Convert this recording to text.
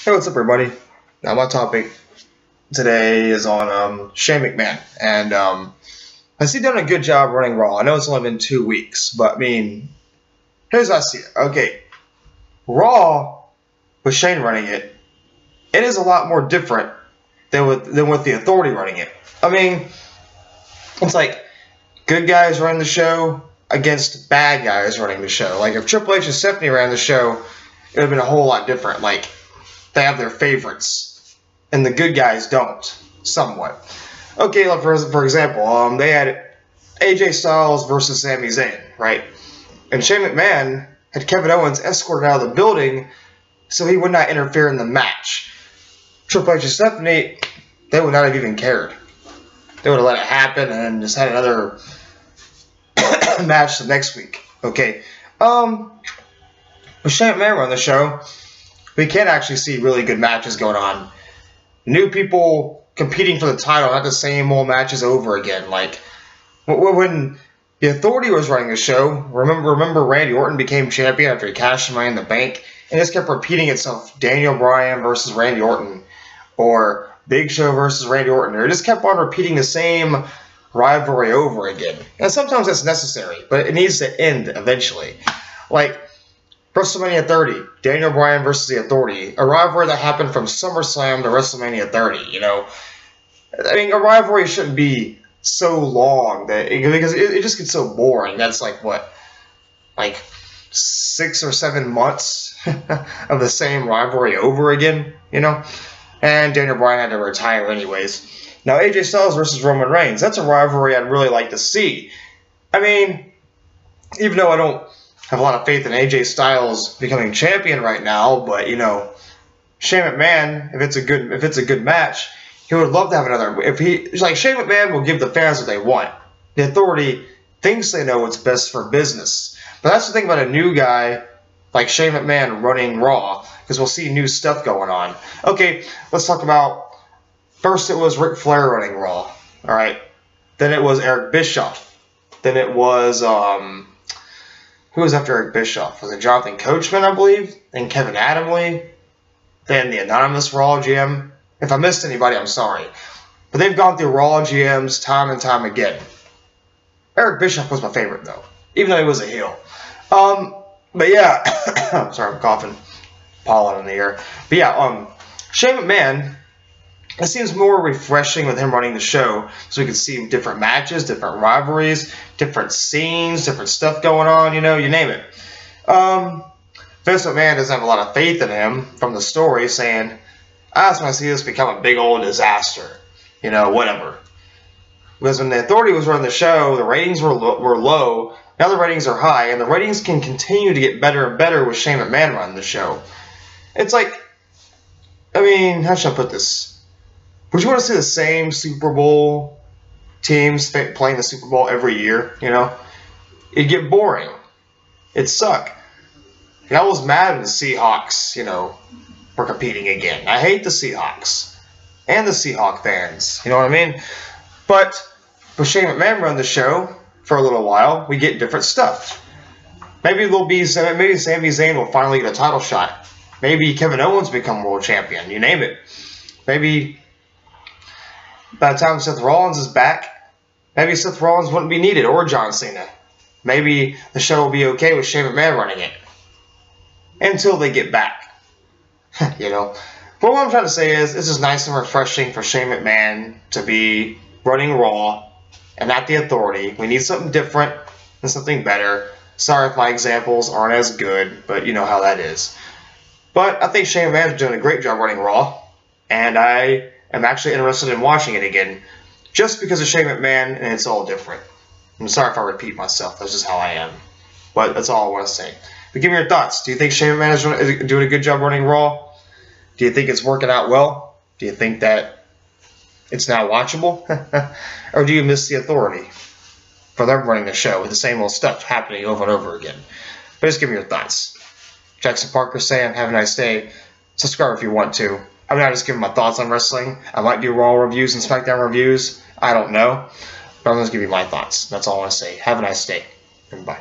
Hey, what's up, everybody? Now, my topic today is on Shane McMahon, and has he done a good job running Raw? I know it's only been 2 weeks, but I mean, here's how I see it. Okay, Raw with Shane running it, it is a lot more different than with the Authority running it. I mean, it's like good guys running the show against bad guys running the show. Like if Triple H and Stephanie ran the show, it would have been a whole lot different. Like, they have their favorites, and the good guys don't, somewhat. Okay, like for example, they had AJ Styles versus Sami Zayn, right? And Shane McMahon had Kevin Owens escorted out of the building so he would not interfere in the match. Triple H and Stephanie, they would not have even cared. They would have let it happen and just had another match the next week. Okay, with Shane McMahon on the show, we can actually see really good matches going on. New people competing for the title, not the same old matches over again. Like, when the Authority was running the show, remember Randy Orton became champion after he cashed Money in the Bank, and this kept repeating itself. Daniel Bryan versus Randy Orton, or Big Show versus Randy Orton. Or it just kept on repeating the same rivalry over again. And sometimes that's necessary, but it needs to end eventually. Like WrestleMania 30, Daniel Bryan versus the Authority, a rivalry that happened from SummerSlam to WrestleMania 30, you know. I mean, a rivalry shouldn't be so long because it just gets so boring. That's like, what, like 6 or 7 months of the same rivalry over again, you know? And Daniel Bryan had to retire anyways. Now, AJ Styles versus Roman Reigns, that's a rivalry I'd really like to see. I mean, even though I don't have a lot of faith in AJ Styles becoming champion right now, but you know, Shane McMahon, if it's a good match, he would love to have another. Shane McMahon will give the fans what they want. The Authority thinks they know what's best for business, but that's the thing about a new guy like Shane McMahon running Raw, because we'll see new stuff going on. Okay, let's talk about, first it was Ric Flair running Raw, all right. Then it was Eric Bischoff. Then it was who was after Eric Bischoff? Was it Jonathan Coachman, I believe? And Kevin Adamle? Then the Anonymous Raw GM? If I missed anybody, I'm sorry. But they've gone through Raw GMs time and time again. Eric Bischoff was my favorite, though, even though he was a heel. But yeah, I'm sorry, I'm coughing. Pollen in the air. But yeah, Shane McMahon, it seems more refreshing with him running the show, so we can see different matches, different rivalries, different scenes, different stuff going on, you know, you name it. Vince McMahon doesn't have a lot of faith in him from the story, saying, I just want to see this become a big old disaster, you know, whatever. Because when the Authority was running the show, the ratings were low, now the ratings are high, and the ratings can continue to get better and better with Shane McMahon running the show. It's like, I mean, how should I put this? Would you want to see the same Super Bowl teams playing the Super Bowl every year, you know? It'd get boring. It'd suck. And I was mad when the Seahawks, you know, were competing again. I hate the Seahawks. And the Seahawk fans, you know what I mean? But with Shane McMahon running the show for a little while, we get different stuff. Maybe Sami Zayn will finally get a title shot. Maybe Kevin Owens become world champion. You name it. Maybe by the time Seth Rollins is back, maybe Seth Rollins wouldn't be needed, or John Cena. Maybe the show will be okay with Shane McMahon running it. Until they get back. You know? But what I'm trying to say is, this is nice and refreshing for Shane McMahon to be running Raw, and not the Authority. We need something different and something better. Sorry if my examples aren't as good, but you know how that is. But I think Shane McMahon is doing a great job running Raw, and I am actually interested in watching it again, just because of Shane McMahon, and it's all different. I'm sorry if I repeat myself, that's just how I am. But that's all I want to say. But give me your thoughts. Do you think Shane McMahon is doing a good job running Raw? Do you think it's working out well? Do you think that it's now watchable? Or do you miss the Authority for them running the show with the same old stuff happening over and over again? But just give me your thoughts. Jackson Parker saying, have a nice day. Subscribe if you want to. I'm not just giving my thoughts on wrestling. I might do Raw reviews and SmackDown reviews. I don't know. But I'm just giving you my thoughts. That's all I want to say. Have a nice day. And bye.